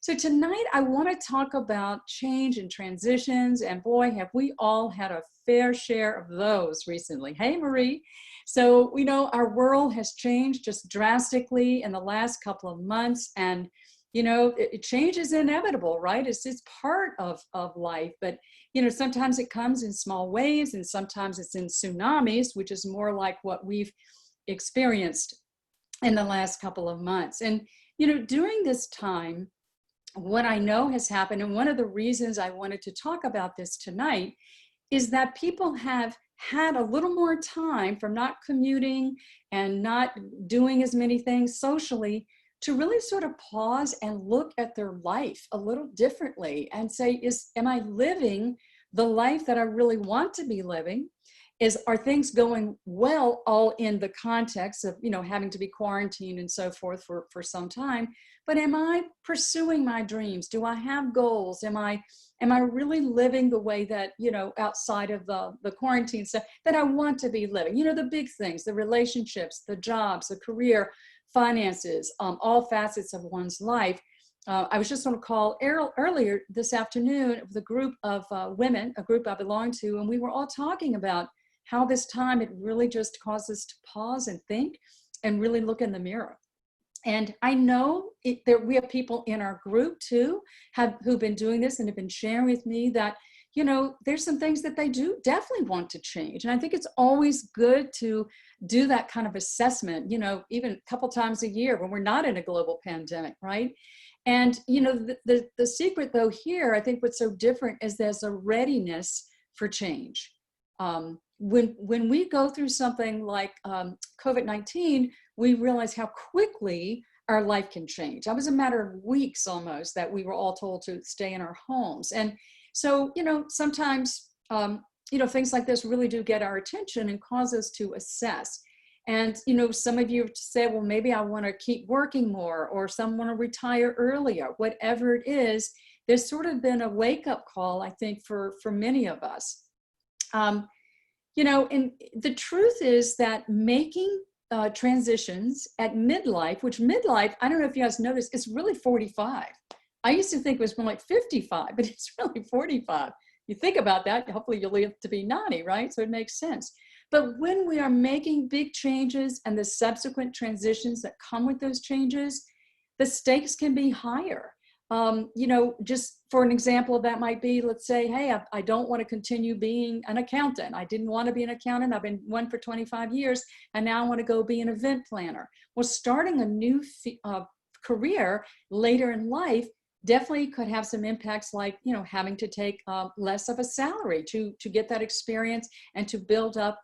So tonight I want to talk about change and transitions, and boy, have we all had a fair share of those recently. Hey, Marie. So we know our world has changed just drastically in the last couple of months, and change is inevitable, right? It's part of life, but sometimes it comes in small waves, and sometimes it's in tsunamis, which is more like what we've experienced in the last couple of months. And during this time, what I know has happened, and one of the reasons I wanted to talk about this tonight, is that people have had a little more time from not commuting and not doing as many things socially to really sort of pause and look at their life a little differently and say, am I living the life that I really want to be living? Are things going well, all in the context of, having to be quarantined and so forth for some time, but am I pursuing my dreams? Do I have goals? Am I really living the way that, outside of the quarantine stuff that I want to be living? The big things, the relationships, the jobs, the career, finances, all facets of one's life. I was just on a call earlier this afternoon with a group of women, a group I belong to, and we were all talking about how this time, it really just causes us to pause and think and really look in the mirror. And I know that we have people in our group too, who've been doing this and have been sharing with me that, there's some things that they do definitely want to change. And I think it's always good to do that kind of assessment, even a couple times a year when we're not in a global pandemic, right? And, the secret though here, I think what's so different is there's a readiness for change. When we go through something like COVID-19, we realize how quickly our life can change. That was a matter of weeks almost that we were all told to stay in our homes. And so, sometimes, things like this really do get our attention and cause us to assess. And, some of you have said, well, maybe I want to keep working more, or some want to retire earlier, whatever it is. There's sort of been a wake-up call, I think, for many of us. And the truth is that making transitions at midlife, which midlife, I don't know if you guys noticed, it's really 45. I used to think it was more like 55, but it's really 45. You think about that, hopefully you'll live to be 90, right? So it makes sense. But when we are making big changes and the subsequent transitions that come with those changes, the stakes can be higher. Just for an example, that might be, let's say, hey, I don't want to continue being an accountant. I didn't want to be an accountant. I've been one for 25 years, and now I want to go be an event planner. Well, starting a new career later in life definitely could have some impacts, like, having to take less of a salary to get that experience and to build up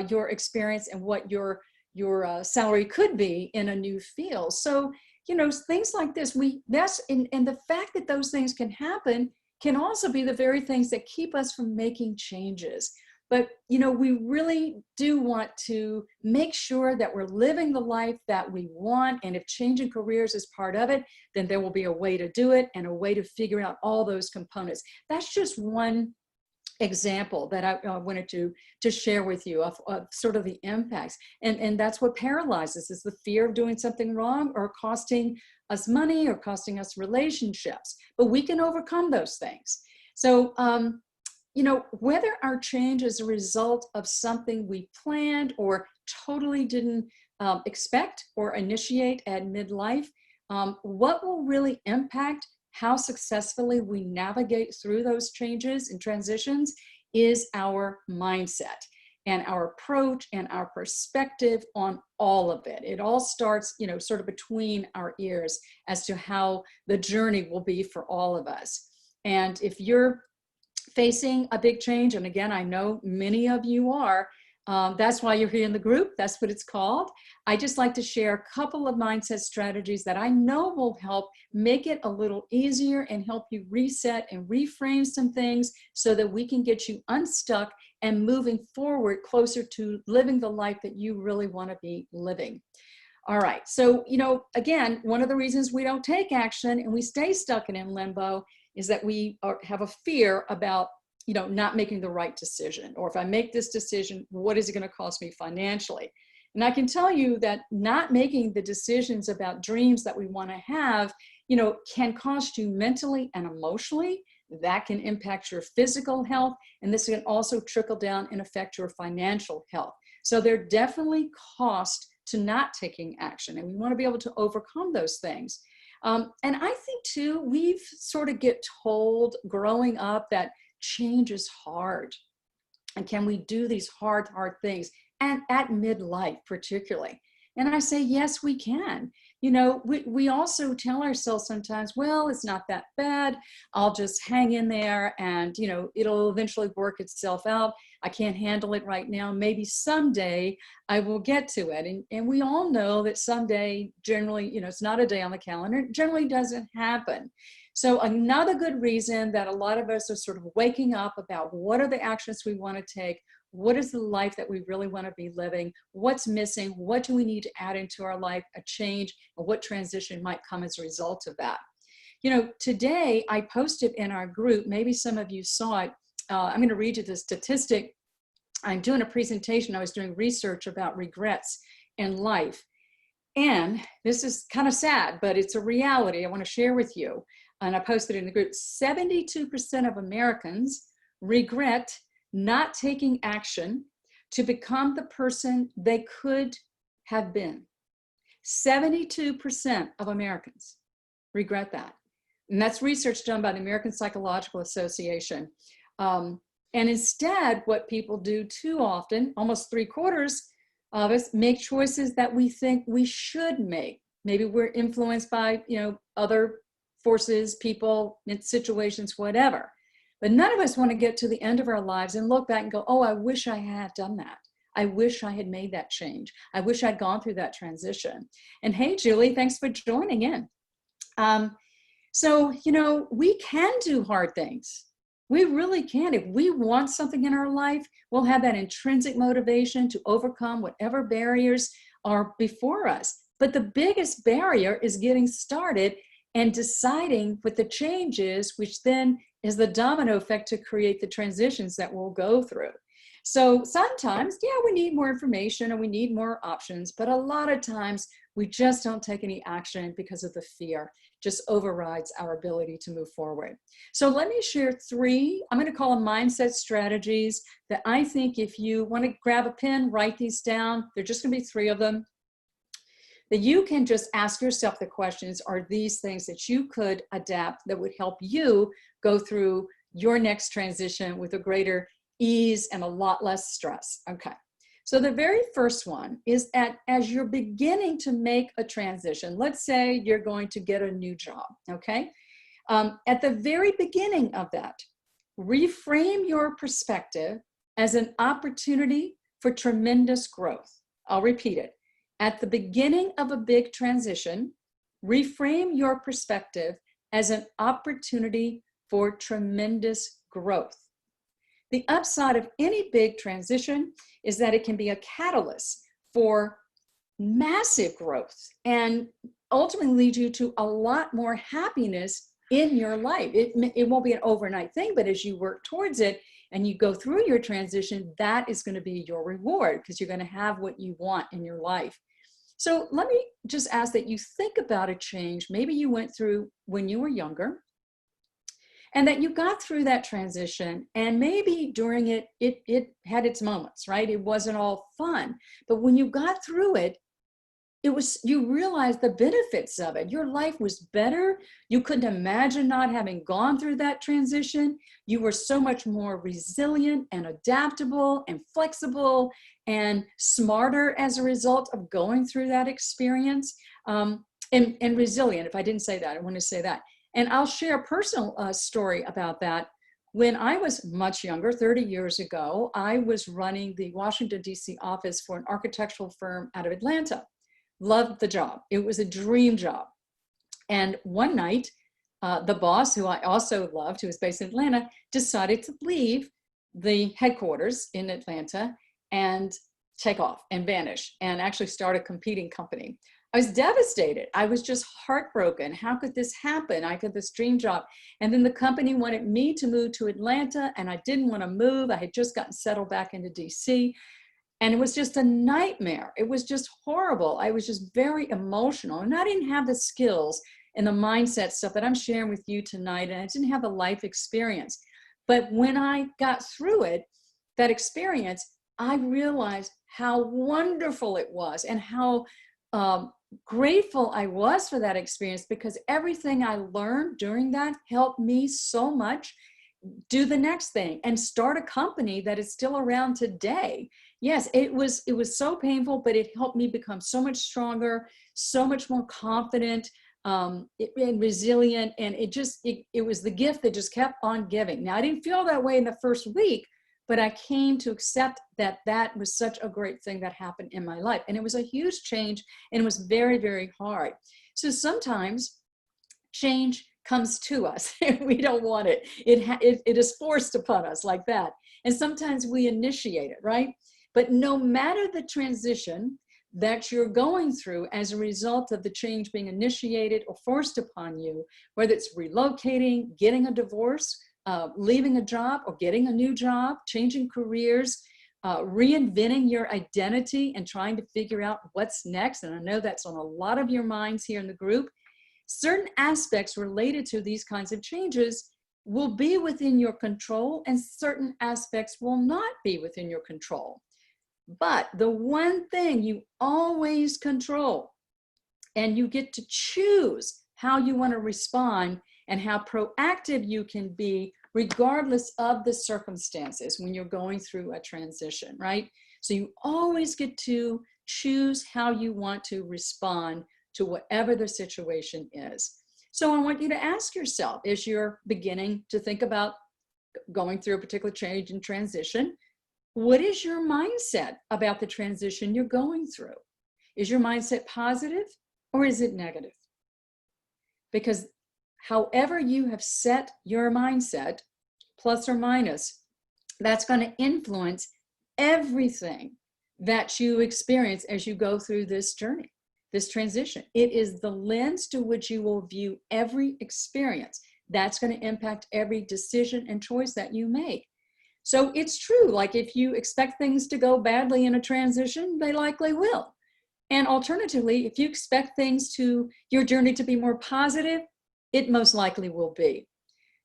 your experience and what your salary could be in a new field. So, things like this, and the fact that those things can happen can also be the very things that keep us from making changes. But, we really do want to make sure that we're living the life that we want. And if changing careers is part of it, then there will be a way to do it and a way to figure out all those components. That's just one example that I wanted to share with you of sort of the impacts. And that's what paralyzes, is the fear of doing something wrong or costing us money or costing us relationships. But we can overcome those things. So, whether our change is a result of something we planned or totally didn't expect or initiate at midlife, what will really impact how successfully we navigate through those changes and transitions is our mindset and our approach and our perspective on all of it. It all starts, sort of between our ears as to how the journey will be for all of us. And if you're facing a big change, and again, I know many of you are, that's why you're here in the group. That's what it's called. I just like to share a couple of mindset strategies that I know will help make it a little easier and help you reset and reframe some things so that we can get you unstuck and moving forward closer to living the life that you really want to be living. All right. So, again, one of the reasons we don't take action and we stay stuck in limbo is that we have a fear about not making the right decision, or if I make this decision, what is it going to cost me financially? And I can tell you that not making the decisions about dreams that we want to have can cost you mentally and emotionally. That can impact your physical health, and this can also trickle down and affect your financial health. So there are definitely costs to not taking action, and we want to be able to overcome those things. And I think too, we've sort of get told growing up that change is hard. And can we do these hard things? And at midlife, particularly. And I say, yes, we can. We also tell ourselves sometimes, well, it's not that bad. I'll just hang in there and, it'll eventually work itself out. I can't handle it right now. Maybe someday I will get to it. And we all know that someday generally, it's not a day on the calendar. It generally doesn't happen. So another good reason that a lot of us are sort of waking up about what are the actions we want to take. What is the life that we really want to be living? What's missing? What do we need to add into our life, a change, and what transition might come as a result of that? Today I posted in our group, maybe some of you saw it. I'm going to read you the statistic. I'm doing a presentation. I was doing research about regrets in life. And this is kind of sad, but it's a reality I want to share with you. And I posted in the group, 72% of Americans regret not taking action to become the person they could have been. 72% of Americans regret that. And that's research done by the American Psychological Association. And instead, what people do too often, almost 3/4 of us, make choices that we think we should make. Maybe we're influenced by, other forces, people, situations, whatever. But none of us want to get to the end of our lives and look back and go, oh, I wish I had done that. I wish I had made that change. I wish I'd gone through that transition. And hey, Julie, thanks for joining in. So, we can do hard things. We really can. If we want something in our life, we'll have that intrinsic motivation to overcome whatever barriers are before us. But the biggest barrier is getting started and deciding what the change is, which then is the domino effect to create the transitions that we'll go through. So sometimes, we need more information and we need more options, but a lot of times we just don't take any action because of the fear. Just overrides our ability to move forward. So let me share 3, I'm going to call them mindset strategies that I think if you want to grab a pen, write these down. They're just going to be 3 of them. That you can just ask yourself the questions, are these things that you could adapt that would help you go through your next transition with a greater ease and a lot less stress? Okay. So the very first one is as you're beginning to make a transition, let's say you're going to get a new job, okay? At the very beginning of that, reframe your perspective as an opportunity for tremendous growth. I'll repeat it. At the beginning of a big transition, reframe your perspective as an opportunity for tremendous growth. The upside of any big transition is that it can be a catalyst for massive growth and ultimately lead you to a lot more happiness in your life. It won't be an overnight thing, but as you work towards it and you go through your transition, that is going to be your reward because you're going to have what you want in your life. So let me just ask that you think about a change maybe you went through when you were younger, and that you got through that transition, and maybe during it had its moments, right? It wasn't all fun, but when you got through it, you realized the benefits of it. Your life was better. You couldn't imagine not having gone through that transition. You were so much more resilient and adaptable and flexible and smarter as a result of going through that experience. And resilient, if I didn't say that, I want to say that. And I'll share a personal story about that. When I was much younger, 30 years ago, I was running the Washington, D.C. office for an architectural firm out of Atlanta. Loved the job. It was a dream job. And one night, the boss, who I also loved, who was based in Atlanta, decided to leave the headquarters in Atlanta and take off and vanish and actually start a competing company. I was devastated. I was just heartbroken. How could this happen? I got this dream job. And then the company wanted me to move to Atlanta, and I didn't want to move. I had just gotten settled back into DC. And it was just a nightmare. It was just horrible. I was just very emotional, and I didn't have the skills and the mindset stuff that I'm sharing with you tonight. And I didn't have a life experience. But when I got through it, that experience, I realized how wonderful it was and how grateful I was for that experience, because everything I learned during that helped me so much do the next thing and start a company that is still around today. Yes, it was so painful, but it helped me become so much stronger, so much more confident, and resilient. And it was the gift that just kept on giving. Now, I didn't feel that way in the first week, but I came to accept that that was such a great thing that happened in my life. And it was a huge change, and it was very, very hard. So sometimes change comes to us. We don't want it. It is forced upon us like that. And sometimes we initiate it, right? But no matter the transition that you're going through as a result of the change being initiated or forced upon you, whether it's relocating, getting a divorce, leaving a job or getting a new job, changing careers, reinventing your identity and trying to figure out what's next. And I know that's on a lot of your minds here in the group. Certain aspects related to these kinds of changes will be within your control, and certain aspects will not be within your control. But the one thing you always control, and you get to choose how you want to respond and how proactive you can be regardless of the circumstances when you're going through a transition, right? So you always get to choose how you want to respond to whatever the situation is. So I want you to ask yourself, as you're beginning to think about going through a particular change and transition, what is your mindset about the transition you're going through? Is your mindset positive or is it negative? Because however you have set your mindset, plus or minus, that's going to influence everything that you experience as you go through this journey, this transition. It is the lens to which you will view every experience. That's going to impact every decision and choice that you make. So it's true, like if you expect things to go badly in a transition, they likely will. And alternatively, if you expect your journey to be more positive, it most likely will be.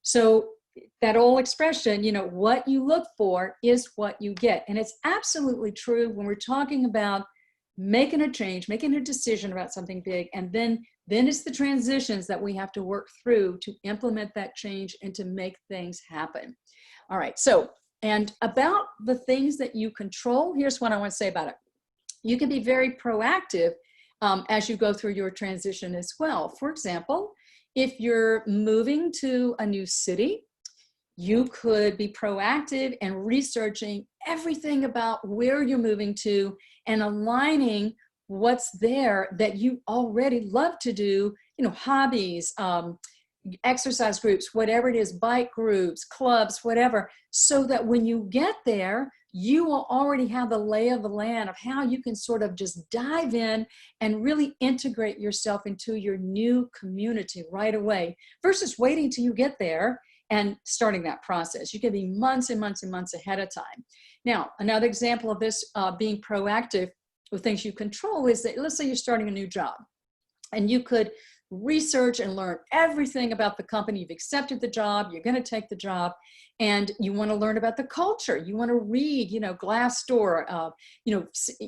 So that old expression, what you look for is what you get. And it's absolutely true when we're talking about making a change, making a decision about something big, and then it's the transitions that we have to work through to implement that change and to make things happen. All right, so, and about the things that you control, here's what I want to say about it. You can be very proactive as you go through your transition as well. For example, if you're moving to a new city, you could be proactive and researching everything about where you're moving to and aligning what's there that you already love to do, hobbies, exercise groups, whatever it is, bike groups, clubs, whatever, so that when you get there, you will already have the lay of the land of how you can sort of just dive in and really integrate yourself into your new community right away versus waiting till you get there and starting that process. You can be months and months and months ahead of time. Now, another example of this being proactive with things you control is that, let's say you're starting a new job and you could research and learn everything about the company. You've accepted the job, you're going to take the job, and you want to learn about the culture. You want to read, Glassdoor,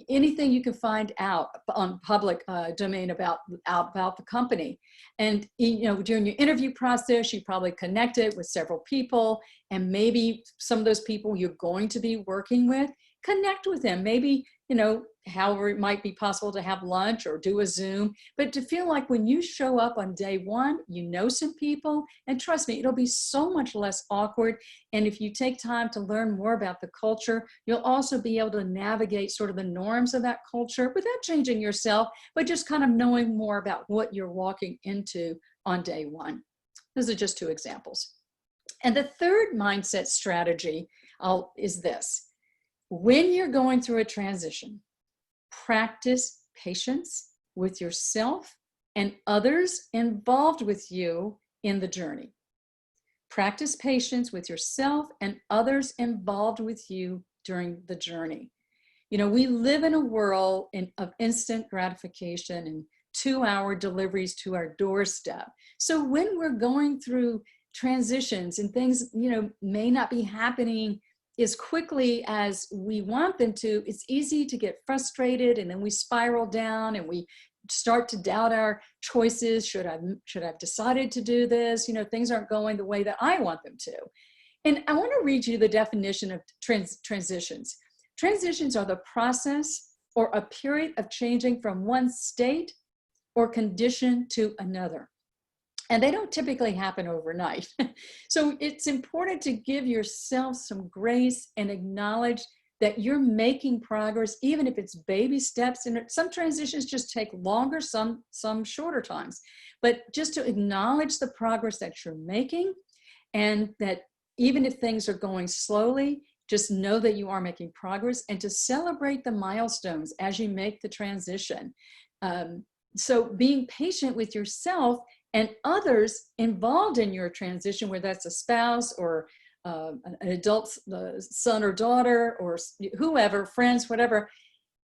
anything you can find out on public domain about the company. And, during your interview process, you probably connected with several people, and maybe some of those people you're going to be working with, connect with them. Maybe, however it might be possible to have lunch or do a Zoom, but to feel like when you show up on day one, you know some people, and trust me, it'll be so much less awkward. And if you take time to learn more about the culture, you'll also be able to navigate sort of the norms of that culture without changing yourself, but just kind of knowing more about what you're walking into on day one. Those are just two examples. And the third mindset strategy is this. When you're going through a transition, practice patience with yourself and others involved with you in the journey. Practice patience with yourself and others involved with you during the journey. We live in a world of instant gratification and 2-hour deliveries to our doorstep. So when we're going through transitions and things, may not be happening as quickly as we want them to, it's easy to get frustrated, and then we spiral down and we start to doubt our choices. Should I have decided to do this? Things aren't going the way that I want them to. And I want to read you the definition of transitions. Transitions are the process or a period of changing from one state or condition to another. And they don't typically happen overnight. So it's important to give yourself some grace and acknowledge that you're making progress, even if it's baby steps. And some transitions just take longer, some shorter times. But just to acknowledge the progress that you're making, and that even if things are going slowly, just know that you are making progress, and to celebrate the milestones as you make the transition. So being patient with yourself and others involved in your transition, whether that's a spouse or an adult son or daughter or whoever, friends, whatever.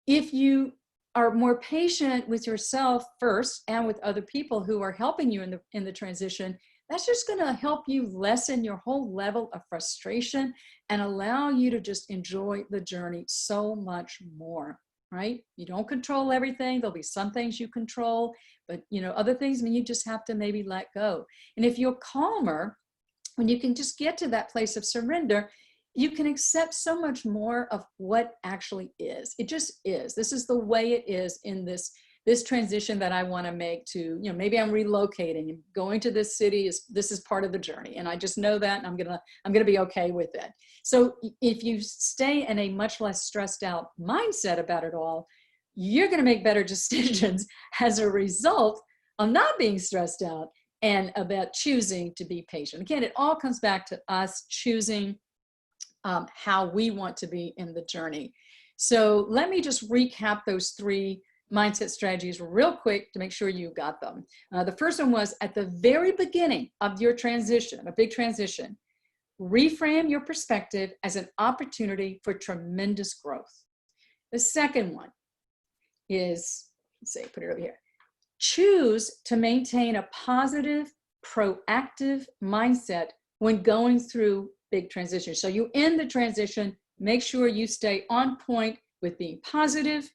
If you are more patient with yourself first and with other people who are helping you in the transition, that's just going to help you lessen your whole level of frustration and allow you to just enjoy the journey so much more. Right? You don't control everything. There'll be some things you control, but other things, you just have to maybe let go. And if you're calmer, when you can just get to that place of surrender, you can accept so much more of what actually is. It just is. This is the way it is in this transition that I want to make to, maybe I'm relocating and going to this city. This is part of the journey. And I just know that, and I'm going to be okay with it. So if you stay in a much less stressed out mindset about it all, you're going to make better decisions as a result of not being stressed out and about choosing to be patient. Again, it all comes back to us choosing how we want to be in the journey. So let me just recap those 3 mindset strategies real quick to make sure you got them. The first one was at the very beginning of your transition, a big transition, reframe your perspective as an opportunity for tremendous growth. The second one is, put it over here. Choose to maintain a positive, proactive mindset when going through big transitions. So you end the transition, make sure you stay on point with being positive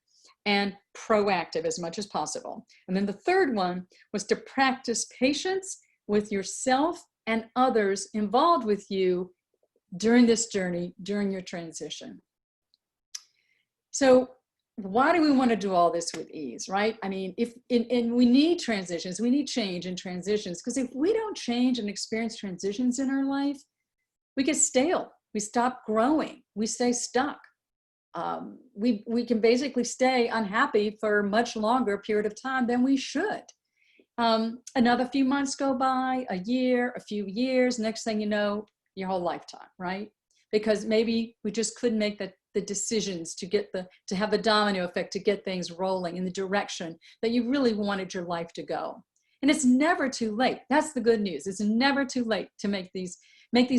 and proactive as much as possible. And then the third one was to practice patience with yourself and others involved with you during this journey, during your transition. So why do we want to do all this with ease, right? And we need transitions, we need change in transitions, because if we don't change and experience transitions in our life, we get stale, we stop growing, we stay stuck. We can basically stay unhappy for a much longer period of time than we should. Another few months go by, a year, a few years, next thing you know, your whole lifetime, right? Because maybe we just couldn't make the decisions to have the domino effect, to get things rolling in the direction that you really wanted your life to go. And it's never too late. That's the good news. It's never too late to make these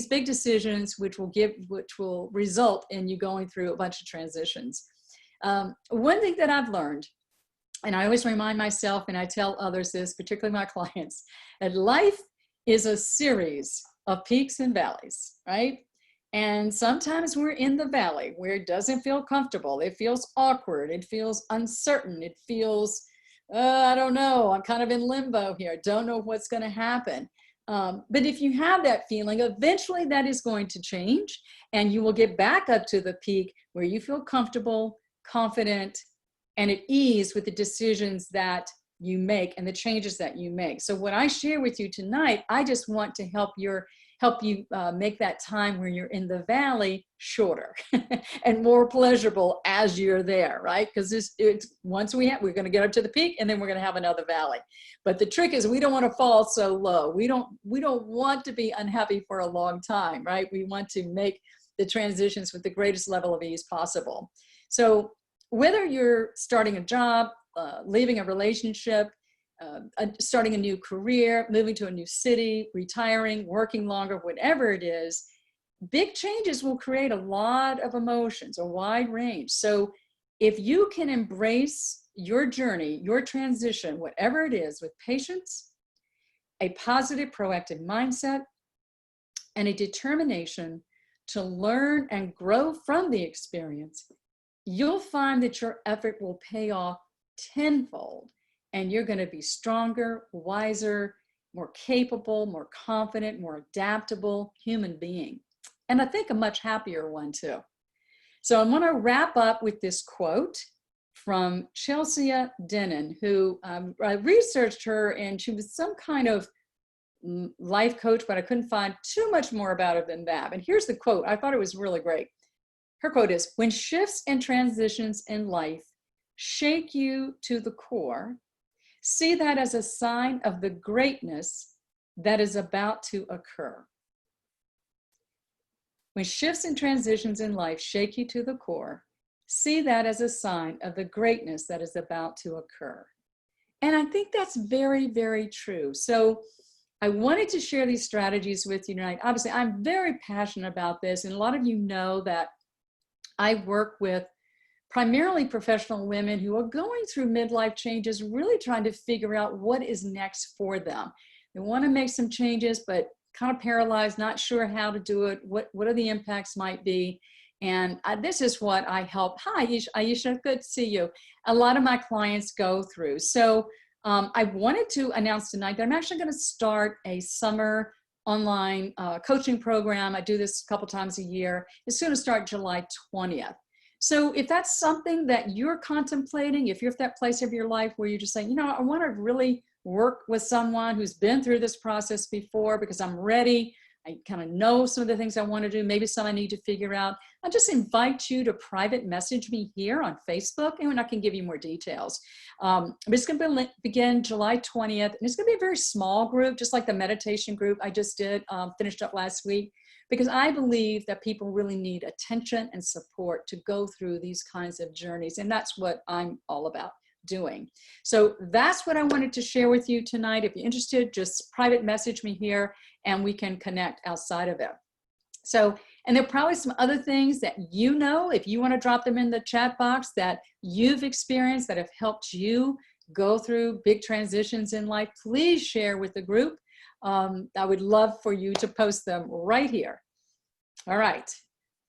big decisions, which will result in you going through a bunch of transitions. One thing that I've learned, and I always remind myself, and I tell others this, particularly my clients, that life is a series of peaks and valleys, right? And sometimes we're in the valley where it doesn't feel comfortable. It feels awkward. It feels uncertain. It feels, I don't know, I'm kind of in limbo here. I don't know what's going to happen. But if you have that feeling, eventually that is going to change, and you will get back up to the peak where you feel comfortable, confident, and at ease with the decisions that you make and the changes that you make. So what I share with you tonight, I just want to help you make that time where you're in the valley shorter and more pleasurable as you're there, right? Because we're going to get up to the peak, and then we're going to have another valley. But the trick is we don't want to fall so low. We don't want to be unhappy for a long time, right? We want to make the transitions with the greatest level of ease possible. So whether you're starting a job, leaving a relationship, starting a new career, moving to a new city, retiring, working longer, whatever it is, big changes will create a lot of emotions, a wide range. So if you can embrace your journey, your transition, whatever it is, with patience, a positive, proactive mindset, and a determination to learn and grow from the experience, you'll find that your effort will pay off tenfold, and you're going to be stronger, wiser, more capable, more confident, more adaptable human being. And I think a much happier one too. So I'm going to wrap up with this quote from Chelsea Denon, who I researched her, and she was some kind of life coach, but I couldn't find too much more about it than that. And here's the quote. I thought it was really great. Her quote is, "When shifts and transitions in life shake you to the core, see that as a sign of the greatness that is about to occur." When shifts and transitions in life shake you to the core, see that as a sign of the greatness that is about to occur. And I think that's very, very true. So I wanted to share these strategies with you tonight. Obviously, I'm very passionate about this, and a lot of you know that I work with primarily professional women who are going through midlife changes, really trying to figure out what is next for them. They want to make some changes, but kind of paralyzed, not sure how to do it, what are the impacts might be. And this is what I help. Hi, Aisha, good to see you. A lot of my clients go through. So I wanted to announce tonight that I'm actually going to start a summer online coaching program. I do this a couple times a year. It's going to start July 20th. So if that's something that you're contemplating, if you're at that place of your life where you're just saying, you know, I want to really work with someone who's been through this process before because I'm ready, I kind of know some of the things I want to do, maybe some I need to figure out, I just invite you to private message me here on Facebook, and I can give you more details. But it's going to begin July 20th, and it's going to be a very small group, just like the meditation group I just did, finished up last week, because I believe that people really need attention and support to go through these kinds of journeys, and that's what I'm all about doing. So that's what I wanted to share with you tonight. If you're interested, just private message me here and we can connect outside of it. So, and there are probably some other things that you know, if you want to drop them in the chat box, that you've experienced that have helped you go through big transitions in life, please share with the group. I would love for you to post them right here. All right.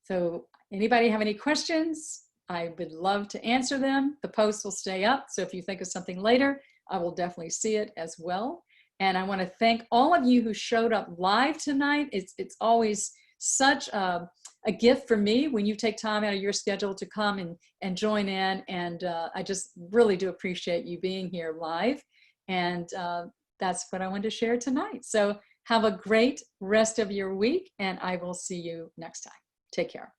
So anybody have any questions? I would love to answer them. The post will stay up. So if you think of something later, I will definitely see it as well. And I want to thank all of you who showed up live tonight. It's always such a gift for me when you take time out of your schedule to come and join in. And I just really do appreciate you being here live. And that's what I wanted to share tonight. So have a great rest of your week, and I will see you next time. Take care.